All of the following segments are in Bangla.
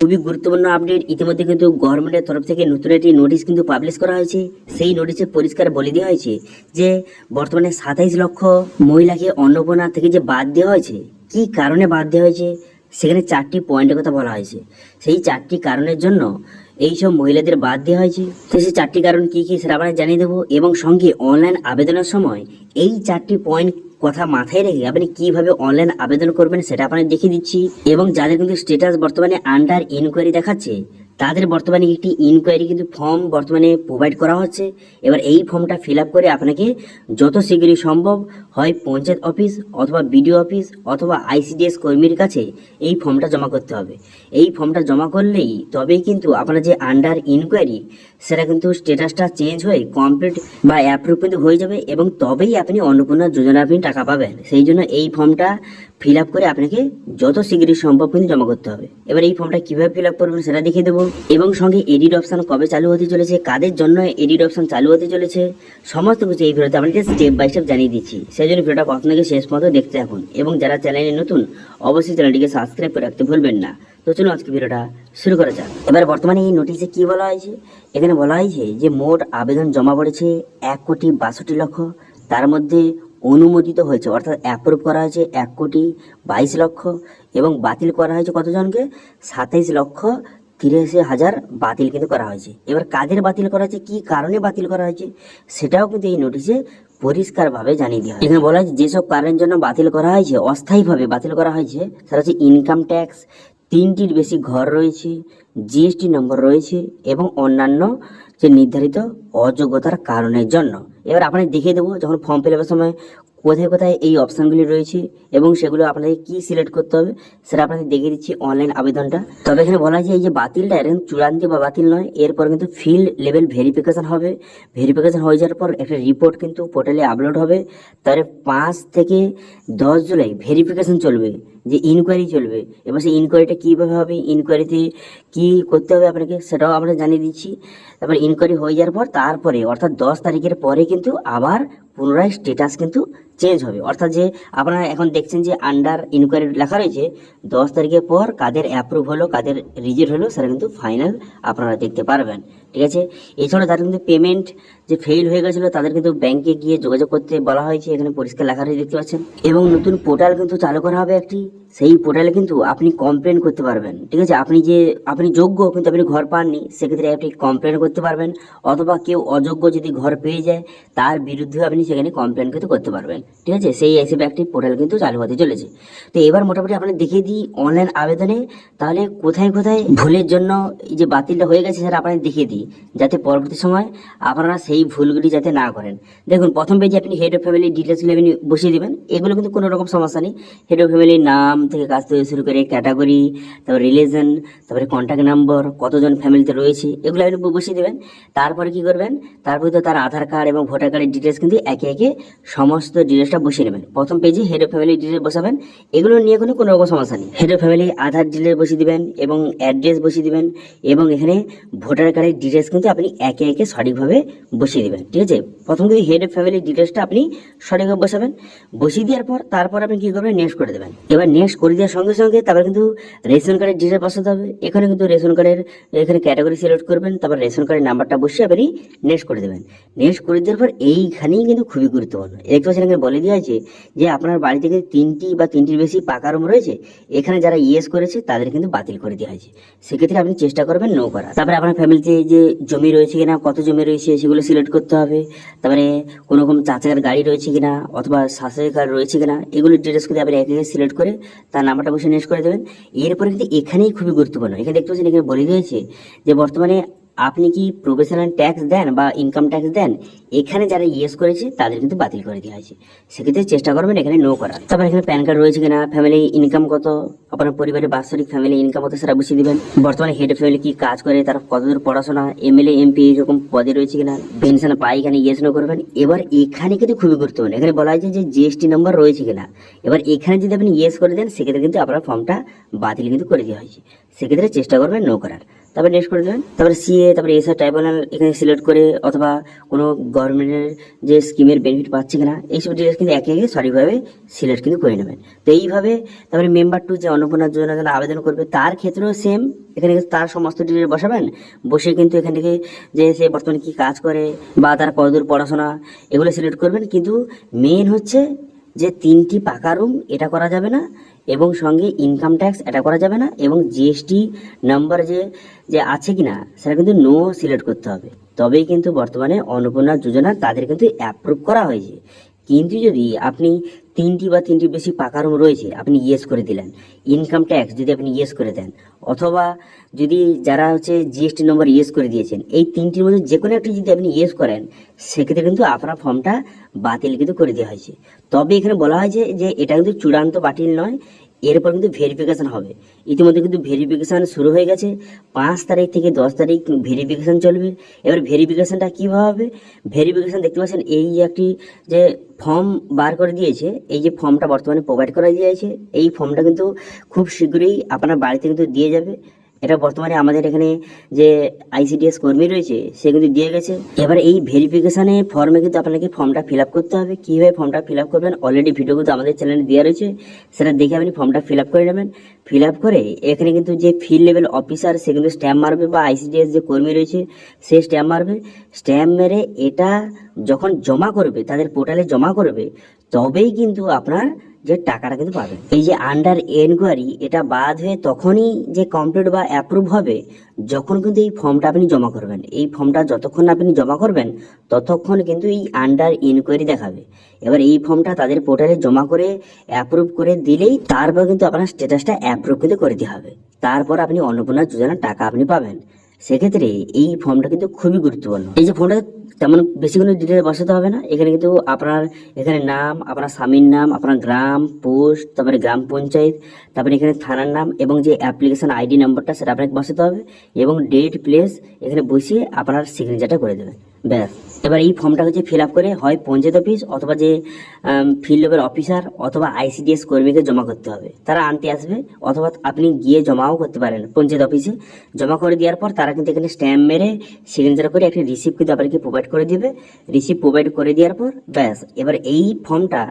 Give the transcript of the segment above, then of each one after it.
খুবই গুরুত্বপূর্ণ আপডেট। ইতিমধ্যে কিন্তু গভর্নমেন্টের তরফ থেকে নতুন একটি নোটিশ কিন্তু পাবলিশ করা হয়েছে। সেই নোটিশে পরিষ্কার বলে দেওয়া হয়েছে যে বর্তমানে 27 লক্ষ মহিলাকে অন্নপূর্ণা থেকে যে বাদ দেওয়া হয়েছে, কি কারণে বাদ দেওয়া হয়েছে সেখানে 4টি পয়েন্টের কথা বলা হয়েছে। সেই 4টি কারণের জন্য এইসব মহিলাদের বাদ দেওয়া হয়েছে। তো সেই 4টি কারণ কি কি সেটা আমরা জানিয়ে দেবো, এবং সঙ্গে অনলাইন আবেদনের সময় এই 4টি পয়েন্ট কথা মাথায় রেখে আপনি কিভাবে অনলাইন আবেদন করবেন সেটা আপনাকে দেখিয়ে দিচ্ছি। এবং যাদের কিন্তু স্ট্যাটাস বর্তমানে আন্ডার ইনকোয়ারি দেখাচ্ছে, তাদের বর্তমানে একটি ইনকোয়ারি কিন্তু ফর্ম বর্তমানে প্রোভাইড করা হচ্ছে। এবার এই ফর্মটা ফিল আপ করে আপনাকে যত শীঘ্রই সম্ভব হয় পঞ্চায়েত অফিস অথবা বিডিও অফিস অথবা আইসিডিএস কর্মীর কাছে এই ফর্মটা জমা করতে হবে। এই ফর্মটা জমা করলেই তবেই কিন্তু আপনার যে আন্ডার ইনকোয়ারি সেটা কিন্তু স্ট্যাটাসটা চেঞ্জ হয়ে কমপ্লিট বা অ্যাপ্রুভ কিন্তু হয়ে যাবে, এবং তবেই আপনি অন্নপূর্ণা যোজনা আপনি টাকা পাবেন। সেই জন্য এই ফর্মটা ফিল আপ করে আপনাকে যত শীঘ্রই সম্ভব কিন্তু জমা করতে হবে। এবার এই ফর্মটা কিভাবে ফিল আপ করবেন সেটা দেখিয়ে দেবো, এবং সঙ্গে এডিট অপশন কবে চালু হতে চলেছে, কাদের জন্য এডিট অপশন চালু হতে চলেছে, সমস্ত কিছু এই ভিডিওতে আপনাকে স্টেপ বাই স্টেপ জানিয়ে দিচ্ছি। সেই জন্য ভিডিওটা প্রথম থেকে শেষ পর্যন্ত দেখতে থাকুন, এবং যারা চ্যানেলে নতুন অবশ্যই চ্যানেলটিকে সাবস্ক্রাইব করে রাখতে ভুলবেন না। তো চলুন আজকে ভিডিওটা শুরু করা যাক। এবার বর্তমানে এই নোটিশে কি বলা হয়েছে, এখানে বলা হয়েছে যে মোট আবেদন জমা পড়েছে 1,62,00,000, তার মধ্যে অনুমোদিত হয়েছে অর্থাৎ অ্যাপ্রুভ করা হয়েছে 1,22,00,000, এবং বাতিল করা হয়েছে কতজনকে 27,83,000 বাতিল কিন্তু করা হয়েছে। এবার কাদের বাতিল করা হয়েছে, কি কারণে বাতিল করা হয়েছে সেটাও কিন্তু এই নোটিশে পরিষ্কারভাবে জানিয়ে দেওয়া হয়। এখানে বলা হয়েছে যেসব কারণের জন্য বাতিল করা হয়েছে, অস্থায়ীভাবে বাতিল করা হয়েছে, সেটা হচ্ছে ইনকাম ট্যাক্স, 3টির বেশি ঘর রয়েছে, জিএসটি নম্বর রয়েছে, এবং অন্যান্য যে নির্ধারিত অযোগ্যতার কারণের জন্য। এবার আপনাকে দেখিয়ে দেবো যখন ফর্ম ফিল আপের সময় কোথায় কোথায় এই অপশানগুলি রয়েছে এবং সেগুলো আপনাদের কি সিলেক্ট করতে হবে সেটা আপনাদের দেখিয়ে দিচ্ছি অনলাইন আবেদনটা। তবে এখানে বলা হয়েছে এই যে বাতিলটা এরকম চূড়ান্ত বা বাতিল নয়, এরপর কিন্তু ফিল্ড লেভেল ভেরিফিকেশন হবে। ভেরিফিকেশন হয়ে যাওয়ার পর একটা রিপোর্ট কিন্তু পোর্টালে আপলোড হবে। তারপরে 5 থেকে 10 জুলাই ভেরিফিকেশন চলবে, যে ইনকোয়ারি চলবে। এবার সেই ইনকোয়ারিটা কীভাবে হবে, ইনকোয়ারিতে কি করতে হবে আপনাকে সেটাও আমরা জানিয়ে দিচ্ছি। তারপর ইনকোয়ারি হয়ে যাওয়ার পর তারপরে অর্থাৎ 10 তারিখের পরে কিন্তু আবার পুনরায় স্ট্যাটাস কিন্তু চেঞ্জ হবে। অর্থাৎ যে আপনারা এখন দেখছেন যে আন্ডার ইনকোয়ারি লেখা রয়েছে, 10 তারিখের পর কাদের অ্যাপ্রুভ হলো কাদের রিজেক্ট হলো সেটা কিন্তু ফাইনাল আপনারা দেখতে পারবেন। ঠিক আছে, এছাড়া তাদের কিন্তু পেমেন্ট যে ফেল হয়ে গেছিলো তাদের কিন্তু ব্যাংকে গিয়ে যোগাযোগ করতে বলা হয়েছে, এখানে পরিষ্কার লেখা রয়েছে দেখতে পাচ্ছেন। এবং নতুন পোর্টাল কিন্তু চালু করা হবে একটি, সেই পোর্টালে কিন্তু আপনি কমপ্লেন করতে পারবেন। ঠিক আছে, আপনি যোগ্য কিন্তু আপনি ঘর পাননি, সেক্ষেত্রে আপনি কমপ্লেন করতে পারবেন, অথবা কেউ অযোগ্য যদি ঘর পেয়ে যায় তার বিরুদ্ধে আপনি সেখানে কমপ্লেন কিন্তু করতে পারবেন। ঠিক আছে, সেই হিসেবে একটি পোর্টাল কিন্তু চালু হতে চলেছে। তো এবার মোটামুটি আপনি দেখিয়ে দিই অনলাইন আবেদনে তাহলে কোথায় কোথায় ভুলের জন্য এই যে বাতিলটা হয়ে গেছে সেটা আপনাদের দেখিয়ে দিই, যাতে পরবর্তী সময় আপনারা সেই ভুলগুলি যাতে না করেন। দেখুন প্রথম পেজে আপনি হেড অফ ফ্যামিলি ডিটেলসগুলো আপনি বসিয়ে দেবেন, এগুলো কিন্তু কোনো রকম সমস্যা নেই। হেড অফ ফ্যামিলির নাম থেকে কাজ থেকে শুরু করে ক্যাটাগরি, তারপর রিলিজন, তারপরে কন্ট্যাক্ট নাম্বার, কতজন ফ্যামিলিতে রয়েছে, এগুলো আপনি বসিয়ে দেবেন। তারপরে কি করবেন, তারপরে তো তার আধার কার্ড এবং ভোটার কার্ডের ডিটেলস কিন্তু একে একে সমস্ত ডিটেলসটা বসিয়ে নেবেন। প্রথম পেজে হেড অফ ফ্যামিলি ডিটেলস বসাবেন, এগুলো নিয়ে কোনো রকম সমস্যা নেই। Head of family Aadhaar details বসিয়ে দিবেন এবং অ্যাড্রেস বসিয়ে দিবেন, এবং এখানে ভোটার কার্ডের ডিটেলস কিন্তু আপনি একে একে সঠিকভাবে বসিয়ে দিবেন। ঠিক আছে, প্রথম কিন্তু হেড অফ ফ্যামিলি ডিটেলসটা আপনি সঠিকভাবে বসাবেন। বসিয়ে দেওয়ার পর তারপর আপনি কি করবেন, নেক্সট করে দেবেন। এবার নেক্সট করে দেওয়ার সঙ্গে সঙ্গে তারপর কিন্তু রেশন কার্ডের ডিটেলস বসাতে হবে। এখানে কিন্তু রেশন কার্ডের এখানে ক্যাটাগরি সিলেক্ট করবেন, তারপর রেশন কার্ডের নাম্বারটা বসিয়ে আপনি নেক্সট করে দেবেন। নেক্সট করে দেওয়ার পর এইখানেই কিন্তু খুবই গুরুত্বপূর্ণ, দেখতে পাচ্ছেন এখানে বলে দেওয়া হয়েছে যে আপনার বাড়ি থেকে 3টি বা 3টির বেশি পাকা রুম রয়েছে, এখানে যারা ইয়েস করেছে তাদের কিন্তু বাতিল করে দেওয়া হয়েছে। সেক্ষেত্রে আপনি চেষ্টা করবেন নো করা। তারপরে আপনার ফ্যামিলিতে যে জমি রয়েছে কিনা, কত জমি রয়েছে সেগুলো সিলেক্ট করতে হবে। তারপরে কোনো রকম চাচার গাড়ি রয়েছে কিনা অথবা শাশুড়ির কার্ড রয়েছে কিনা, এগুলোর ডিটেলস কিন্তু আপনি একে একে সিলেক্ট করে তার নাম্বারটা বসে নেক্সট করে দেবেন। এরপরে কিন্তু এখানেই খুবই গুরুত্বপূর্ণ, এখানে দেখতে পাচ্ছেন এখানে বলে দিয়েছে যে বর্তমানে আপনি কি প্রফেশনাল ট্যাক্স দেন বা ইনকাম ট্যাক্স দেন, এখানে যারা ইয়েস করেছে তাদের কিন্তু বাতিল করে দেওয়া হয়েছে। সেক্ষেত্রে চেষ্টা করবেন এখানে নো করার। তারপর এখানে প্যান কার্ড রয়েছে কিনা, ফ্যামিলি ইনকাম কত, আপনার পরিবারের বাৎসরিক ফ্যামিলি ইনকাম কত সেটা বসিয়ে দিবেন। বর্তমানে হেড অফ ফ্যামিলি কি কাজ করে, তার কতদূর পড়াশোনা, এমএলএ এমপি এরকম পদে রয়েছে কিনা, পেনশন পাই, এখানে ইয়েস নো করবেন। এবার এখানে কিন্তু খুবই গুরুত্বপূর্ণ, এখানে বলা হয়েছে যে জিএসটি নম্বর রয়েছে কিনা। এবার এখানে যদি আপনি ইয়েস করে দেন সেক্ষেত্রে কিন্তু আপনার ফর্মটা বাতিল কিন্তু করে দেওয়া হয়েছে। সেক্ষেত্রে চেষ্টা করবেন নো করার। তারপরে নেক্সট করে দেবেন। তারপরে সিএ, তারপরে এসআর ট্রাইব্যুনাল এখানে সিলেক্ট করে, অথবা কোনো গভর্নমেন্টের যে স্কিমের বেনিফিট পাচ্ছে কিনা এইসব ডিটেলস কিন্তু একে একে সঠিকভাবে সিলেক্ট কিন্তু করে নেবেন। তো এইভাবে তারপরে মেম্বার টু যে অন্নপূর্ণা যোজনার জন্য আবেদন করবে তার ক্ষেত্রেও সেম, এখানে তার সমস্ত ডিটেল বসাবেন, বসে কিন্তু এখান থেকে যে সে বর্তমানে কি কাজ করে বা তার কতদূর পড়াশোনা এগুলো সিলেক্ট করবেন। কিন্তু মেন হচ্ছে যে 3টি পাকা রুম এটা করা যাবে না, এবং সঙ্গে ইনকাম ট্যাক্স এটা করা যাবে না, এবং জিএসটি নাম্বার যে যে আছে কিনা সেটা কিন্তু নো সিলেক্ট করতে হবে, তবেই কিন্তু বর্তমানে অন্নপূর্ণা যোজনা তাদের কিন্তু অ্যাপ্রুভ করা হয়েছে। কিন্তু যদি আপনি 3টি বা 3টির বেশি পাকা রুম রয়েছে আপনি ইয়েস করে দিলেন, ইনকাম ট্যাক্স যদি আপনি ইয়েস করে দেন, অথবা যদি যারা হচ্ছে জিএসটি নম্বর ইয়েস করে দিয়েছেন, এই 3টির মধ্যে যে কোনো একটি যদি আপনি ইয়েস করেন, সেক্ষেত্রে কিন্তু আপনার ফর্মটা বাতিল কিন্তু করে দেওয়া হয়েছে। তবে এখানে বলা হয়েছে যে এটা কিন্তু চূড়ান্ত বাতিল নয়, এরপর কিন্তু ভেরিফিকেশন হবে। ইতিমধ্যে কিন্তু ভেরিফিকেশন শুরু হয়ে গেছে, 5 তারিখ থেকে 10 তারিখ ভেরিফিকেশন চলবে। এবার ভেরিফিকেশনটা কীভাবে হবে? ভেরিফিকেশন দেখতে পাচ্ছেন এই একটি যে ফর্ম বার করে দিয়েছে, এই যে ফর্মটা বর্তমানে প্রোভাইড করা দিয়েছে, এই ফর্মটা কিন্তু খুব শীঘ্রই আপনার বাড়িতে কিন্তু দিয়ে যাবে। এটা বর্তমানে আমাদের এখানে যে আইসিডিএস কর্মী রয়েছে সে কিন্তু দিয়ে গেছে। এবার এই ভেরিফিকেশনে ফর্মে কিন্তু আপনাকে ফর্মটা ফিল আপ করতে হবে। কীভাবে ফর্মটা ফিল আপ করবেন অলরেডি ভিডিও কিন্তু আমাদের চ্যানেলে দেওয়া রয়েছে, সেটা দেখে আপনি ফর্মটা ফিল আপ করে নেবেন। ফিল আপ করে এখানে কিন্তু যে ফিল্ড লেভেল অফিসার সে কিন্তু স্ট্যাম্প মারবে, বা আইসিডিএস যে কর্মী রয়েছে সে স্ট্যাম্প মারবে। স্ট্যাম্প মেরে এটা যখন জমা করবে, তাদের পোর্টালে জমা করবে, তবেই কিন্তু আপনার যে টাকাটা কিন্তু পাবেন। এই যে আন্ডার এনকোয়ারি এটা বাদ হয়ে তখনই যে কমপ্লিট বা অ্যাপ্রুভ হবে যখন কিন্তু এই ফর্মটা আপনি জমা করবেন। এই ফর্মটা যতক্ষণ আপনি জমা করবেন ততক্ষণ কিন্তু এই আন্ডার ইনকোয়ারি দেখাবে। এবার এই ফর্মটা তাদের পোর্টালে জমা করে অ্যাপ্রুভ করে দিলেই তারপর কিন্তু আপনার স্ট্যাটাসটা অ্যাপ্রুভ কিন্তু করে দিতে হবে, তারপর আপনি অন্নপূর্ণা যোজনার টাকা আপনি পাবেন। সেক্ষেত্রে এই ফর্মটা কিন্তু খুবই গুরুত্বপূর্ণ। এই যে ফর্মটা তেমন বেশি কোনো ডিটেল বসাতে হবে না, এখানে কিন্তু আপনার এখানে নাম, আপনার স্বামীর নাম, আপনার গ্রাম, পোস্ট, তারপরে গ্রাম পঞ্চায়েত, তারপরে এখানে থানার নাম এবং যে অ্যাপ্লিকেশন আইডি নম্বরটা সেটা আপনাকে বসাতে হবে, এবং ডেট প্লেস এখানে বসিয়ে আপনার সিগনেচারটা করে দেবেন, ব্যাস। এবার এই ফর্মটা হচ্ছে ফিল আপ করে হয় পঞ্চায়েত অফিস অথবা যে ফিল্ড লেভেল অফিসার অথবা আইসিডিএস কর্মীকে জমা করতে হবে, তারা আনতে আসবে, অথবা আপনি গিয়ে জমাও করতে পারেন পঞ্চায়েত অফিসে। জমা করে দেওয়ার পর তারা কিন্তু এখানে স্ট্যাম্প মেরে সিগনেচার করে একটা রিসিপ্ট কিন্তু আপনাকে প্রোভাইড করে দিবে। রিসিপ্ট প্রোভাইড করে দেওয়ার পর ব্যাস, এবার এই ফর্মটা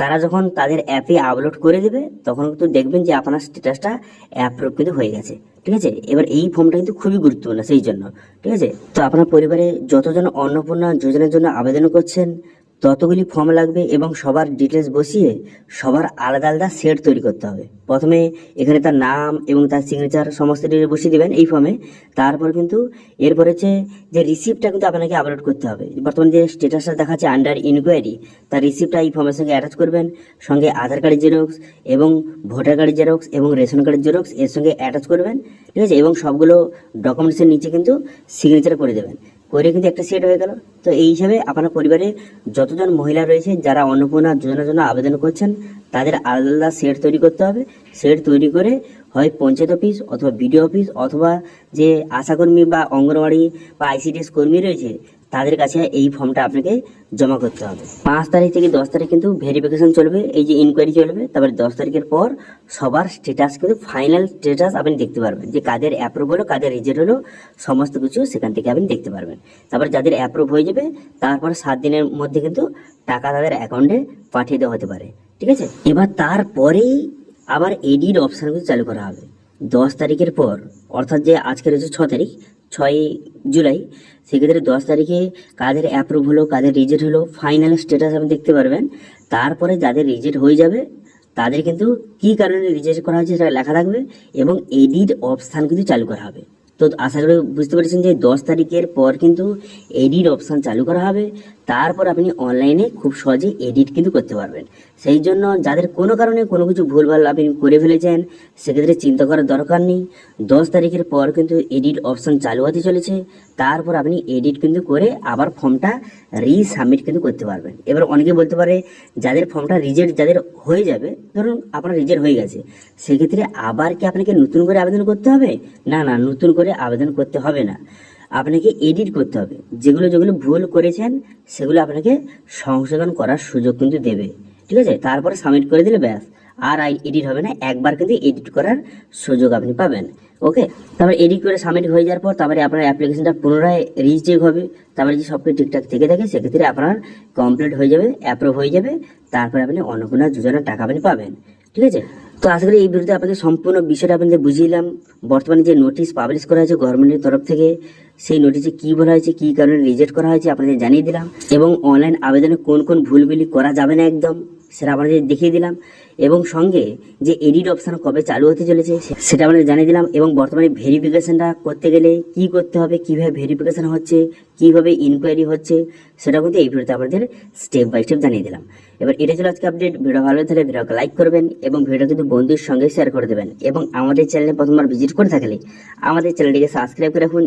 তারা যখন তাদের অ্যাপে আপলোড করে দেবে তখন কিন্তু দেখবেন যে আপনার স্ট্যাটাসটা অ্যাপ্রুভ কিন্তু হয়ে গেছে, ঠিক আছে। এবার এই ফর্মটা কিন্তু খুবই গুরুত্বপূর্ণ সেই জন্য, ঠিক আছে। তো আপনার পরিবারে যতজন অন্নপূর্ণা যোজনার জন্য আবেদন করছেন ততগুলি ফর্ম লাগবে, এবং সবার ডিটেলস বসিয়ে সবার আলাদা আলাদা সেট তৈরি করতে হবে। প্রথমে এখানে তার নাম এবং তার সিগনেচার সমস্ত ডিটেলস বসিয়ে দেবেন এই ফর্মে। তারপর কিন্তু এরপর হচ্ছে যে রিসিপ্টটা কিন্তু আপনাকে আপলোড করতে হবে। বর্তমানে যে স্ট্যাটাসটা দেখাচ্ছে আন্ডার ইনকোয়ারি, তার রিসিপ্টটা এই ফর্মের সঙ্গে অ্যাটাচ করবেন, সঙ্গে আধার কার্ডের জেরক্স এবং ভোটার কার্ডের জেরক্স এবং রেশন কার্ডের জেরক্স এর সঙ্গে অ্যাটাচ করবেন, ঠিক আছে। এবং সবগুলো ডকুমেন্টসের নিচে কিন্তু সিগনেচার করে দেবেন, করে কিন্তু একটা সেট হয়ে গেল। তো এই হিসাবে আপনার পরিবারে যতজন মহিলা রয়েছে যারা অন্নপূর্ণা যোজনার জন্য আবেদন করছেন তাদের আলাদা আলাদা সেট তৈরি করতে হবে। সেট তৈরি করে হয় পঞ্চায়েত অফিস অথবা বিডিও অফিস অথবা যে আশাকর্মী বা অঙ্গনওয়াড়ি বা আইসিডিএস কর্মী রয়েছে তাদের কাছে এই ফর্মটা আপনাকে জমা করতে হবে। 5 তারিখ থেকে 10 তারিখ কিন্তু ভেরিফিকেশন চলবে, এই যে ইনকোয়ারি চলবে। তারপরে 10 তারিখের পর সবার স্ট্যাটাস কিন্তু ফাইনাল স্ট্যাটাস আপনি দেখতে পারবেন, যে কাদের অ্যাপ্রুভ হলো কাদের রিজেক্ট হলো সমস্ত কিছু সেখান থেকে আপনি দেখতে পারবেন। তারপর যাদের অ্যাপ্রুভ হয়ে যাবে তারপর 7 দিনের মধ্যে কিন্তু টাকা তাদের অ্যাকাউন্টে পাঠিয়ে দেওয়া হতে পারে, ঠিক আছে। এবার তারপরেই আবার এডিট অপশান কিন্তু চালু করা হবে 10 তারিখের পর, অর্থাৎ যে আজকের হচ্ছে 6 তারিখ, 6 জুলাই। সেক্ষেত্রে 10 তারিখে কাদের অ্যাপ্রুভ হলো কাদের রিজেক্ট হলো ফাইনাল স্ট্যাটাস আপনি দেখতে পারবেন। তারপরে যাদের রিজেক্ট হয়ে যাবে তাদের কিন্তু কী কারণে রিজেক্ট করা হয়েছে সেটা লেখা থাকবে, এবং এডিট অপশান কিন্তু চালু করা হবে। তো আশা করি বুঝতে পেরেছেন যে 10 তারিখের পর কিন্তু এডিট অপশান চালু করা হবে। তারপর আপনি অনলাইনে খুব সহজে এডিট কিন্তু করতে পারবেন। সেই জন্য যাদের কোনো কারণে কোনো কিছু ভুলভাল আপনি করে ফেলেছেন সেক্ষেত্রে চিন্তা করার দরকার নেই। 10 তারিখের পর কিন্তু এডিট অপশান চালু হতে চলেছে। তারপর আপনি এডিট কিন্তু করে আবার ফর্মটা রিসাবমিট কিন্তু করতে পারবেন। এবার অনেকে বলতে পারে যাদের ফর্মটা রিজেক্ট যাদের হয়ে যাবে, ধরুন আপনার রিজেক্ট হয়ে গেছে, সেক্ষেত্রে আবার কি আপনাকে নতুন করে আবেদন করতে হবে? না না, নতুন করে আবেদন করতে হবে না, আপনাকে এডিট করতে হবে। যেগুলো যেগুলো ভুল করেছেন সেগুলো আপনাকে সংশোধন করার সুযোগ কিন্তু দেবে, ঠিক আছে। তারপরে সাবমিট করে দিলে ব্যাস আর এডিট হবে না, একবার কিন্তু এডিট করার সুযোগ আপনি পাবেন। ওকে, তারপরে এডিট করে সাবমিট হয়ে যাওয়ার পর তারপরে আপনার অ্যাপ্লিকেশনটা পুনরায় রিচেক হবে। তারপরে যে সব কিছু ঠিকঠাক থেকে থাকে সেক্ষেত্রে আপনার কমপ্লিট হয়ে যাবে, অ্যাপ্রুভ হয়ে যাবে, তারপরে আপনি অন্নপূর্ণা যোজনার টাকা আপনি পাবেন। ঠিক আছে, তো আশা করি এই ভিডিওতে আপনাদের সম্পূর্ণ বিষয়টা আপনাদের বুঝিয়ে বর্তমানে যে নোটিশ পাবলিশ করা হয়েছে গভর্নমেন্টের তরফ থেকে, সেই নোটিশে কি বলা হয়েছে, কি কারণে রিজেক্ট করা হয়েছে আপনাদের জানিয়ে দিলাম, এবং অনলাইন আবেদনে কোন কোন ভুলগুলি করা যাবে না একদম সেটা আপনাদের দেখিয়ে দিলাম, এবং সঙ্গে যে এডিট অপশন কবে চালু হতে চলেছে সেটা আপনাদের জানিয়ে দিলাম, এবং বর্তমানে ভেরিফিকেশনটা করতে গেলে কি করতে হবে, কিভাবে ভেরিফিকেশন হচ্ছে, কিভাবে ইনকোয়ারি হচ্ছে, সেটা কিন্তু এই ভিডিওতে আপনাদের স্টেপ বাই স্টেপ জানিয়ে দিলাম। এবার এটা ছিল আজকে আপডেট। ভিডিও ভালো লাগলে ভিডিওকে লাইক করবেন এবং ভিডিও কিন্তু বন্ধুর সঙ্গে শেয়ার করে দেবেন, এবং আমাদের চ্যানেলে প্রথমবার ভিজিট করে থাকলে আমাদের চ্যানেলটিকে সাবস্ক্রাইব করে রাখুন।